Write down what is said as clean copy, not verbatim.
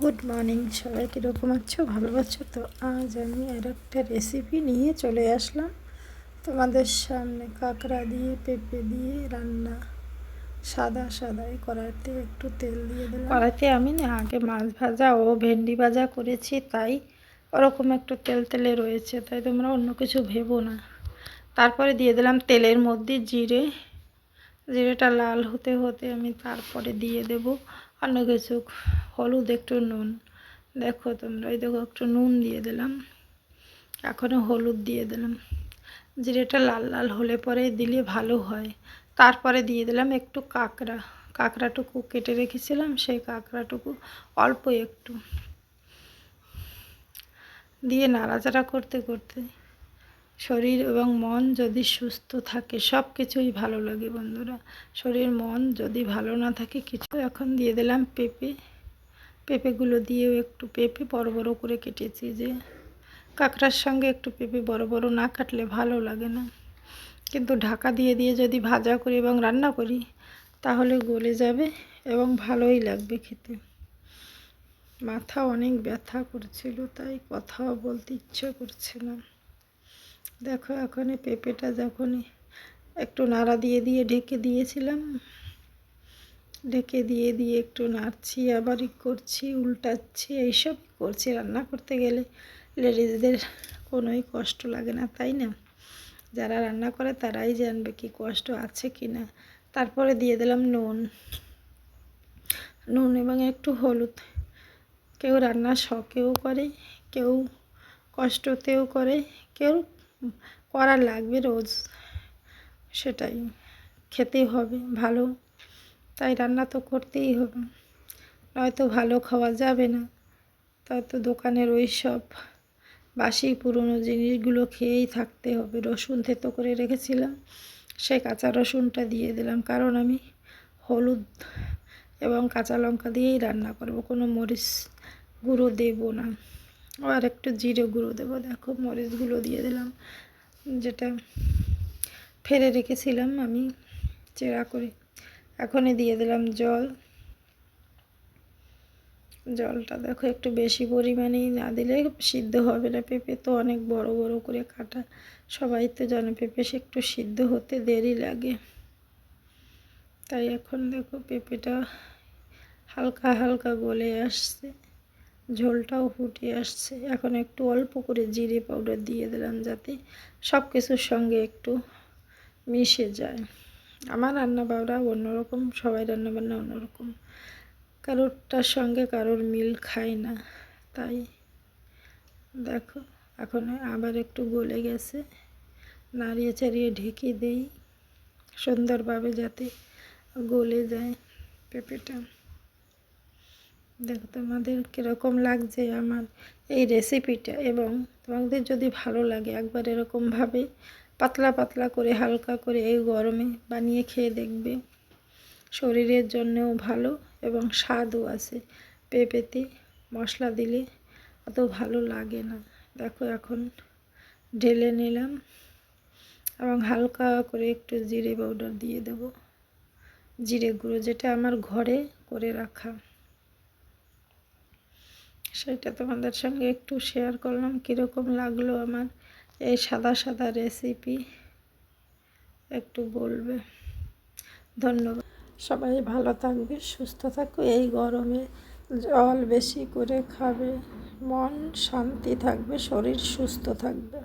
Good morning সবাই, কীরকম আছো? ভালো আছো তো? আজ আমি আর একটা রেসিপি নিয়ে চলে আসলাম তোমাদের সামনে। কাঁকড়া দিয়ে পেঁপে দিয়ে রান্না, সাদা সাদাই। কড়াইতে একটু তেল দিয়ে দিলাম। কড়াইতে আমি না আগে মাছ ভাজা ও ভেন্ডি ভাজা করেছি, তাই ওরকম একটু তেল তেলে রয়েছে, তাই তোমরা অন্য কিছু ভেবো না। তারপরে দিয়ে দিলাম তেলের মধ্যে জিরেটা লাল হতে হতে আমি তারপরে দিয়ে দেব অন্য কিছু, হলুদ, একটু নুন। দেখো তোমরা, এই দেখো একটু নুন দিয়ে দিলাম, এখনও হলুদ দিয়ে দিলাম। জিরেটা লাল লাল হলে পরে দিলে ভালো হয়। তারপরে দিয়ে দিলাম একটু কাঁকড়াটুকু কেটে রেখেছিলাম, সেই কাঁকড়াটুকু অল্প একটু দিয়ে নাড়াচাড়া করতে করতে, শরীর এবং মন যদি সুস্থ থাকে সব কিছুই ভালো লাগে বন্ধুরা। শরীর মন যদি ভালো না থাকে কিছু। এখন দিয়ে দিলাম পেঁপেগুলো দিয়েও একটু পেঁপে বড় বড় করে কেটেছি, যে কাঁকড়ার সঙ্গে একটু পেঁপে বড় বড় না কাটলে ভালো লাগে না, কিন্তু ঢাকা দিয়ে দিয়ে যদি ভাজা করি এবং রান্না করি তাহলে গলে যাবে এবং ভালোই লাগবে খেতে। মাথা অনেক ব্যথা করছিল, তাই কথাও বলতে ইচ্ছে করছে না। দেখো এখন পেঁপেটা যখনই একটু নাড়া দিয়ে দিয়ে ঢেকে দিয়েছিলাম, ঢেকে দিয়ে দিয়ে একটু নাড়ছি, আবারই করছি, উল্টাচ্ছি, এইসব করছি। রান্না করতে গেলে লেডিসদের কোনোই কষ্ট লাগে না, তাই না? যারা রান্না করে তারাই জানবে কি কষ্ট আছে কি না। তারপরে দিয়ে দিলাম নুন এবং একটু হলুদ। কেউ রান্না শখেও করে, কেউ কষ্টতেও করে, কেউ করা লাগবে রোজ, সেটাই খেতে হবে ভালো, তাই রান্না তো করতেই হবে, নয়তো ভালো খাওয়া যাবে না। তো দোকানের ওই সব বাসি পুরনো জিনিসগুলো খেয়েই থাকতে হবে। রসুন থেতো করে রেখেছিলাম, সেই কাঁচা রসুনটা দিয়ে দিলাম, কারণ আমি হলুদ এবং কাঁচা লঙ্কা দিয়েই রান্না করব, কোনো মরিচ গুঁড়ো দেব না। আর একটু জিরে গুঁড়ো দেবো। দেখো মরিচগুলো দিয়ে দিলাম, যেটা ফেলে রেখেছিলাম আমি চেরা করে। এখনই দিয়ে দিলাম জলটা দেখো একটু বেশি পরিমাণেই না দিলে সিদ্ধ হবে না। পেঁপে তো অনেক বড় বড় করে কাটা, সবাই তো জানে পেঁপে সে একটু সিদ্ধ হতে দেরি লাগে। তাই এখন দেখো পেঁপেটা হালকা হালকা গলে আসছে, ঝোলটাও ফুটে আসছে। এখন একটু অল্প করে জিরে পাউডার দিয়ে দিলাম, যাতে সব কিছুর সঙ্গে একটু মিশে যায়। আমার রান্নাবান্না অন্যরকম, সবাই রান্নাবান্না অন্যরকম, কারোরটার সঙ্গে কারোর মিল খায় না। তাই দেখো এখন আবার একটু গলে গেছে, নাড়িয়ে চাড়িয়ে ঢেকে দেই সুন্দরভাবে, যাতে গলে যায় পেঁপেটা। দেখো তোমাদের কীরকম লাগছে আমার এই রেসিপিটা, এবং তোমাদের যদি ভালো লাগে একবার এরকমভাবে পাতলা পাতলা করে হালকা করে এই গরমে বানিয়ে খেয়ে দেখবে। শরীরের জন্যও ভালো এবং স্বাদও আছে। পেঁপেতে মশলা দিলে অত ভালো লাগে না। দেখো এখন ঢেলে নিলাম এবং হালকা করে একটু জিরে পাউডার দিয়ে দেব, জিরে গুঁড়ো, যেটা আমার ঘরে করে রাখা, সেটা তোমাদের সঙ্গে একটু শেয়ার করলাম। কীরকম লাগলো আমার এই সাদা সাদা রেসিপি একটু বলবে। ধন্যবাদ। সবাই ভালো থাকবে, সুস্থ থাকো। এই গরমে জল বেশি করে খাবে, মন শান্তি থাকবে, শরীর সুস্থ থাকবে।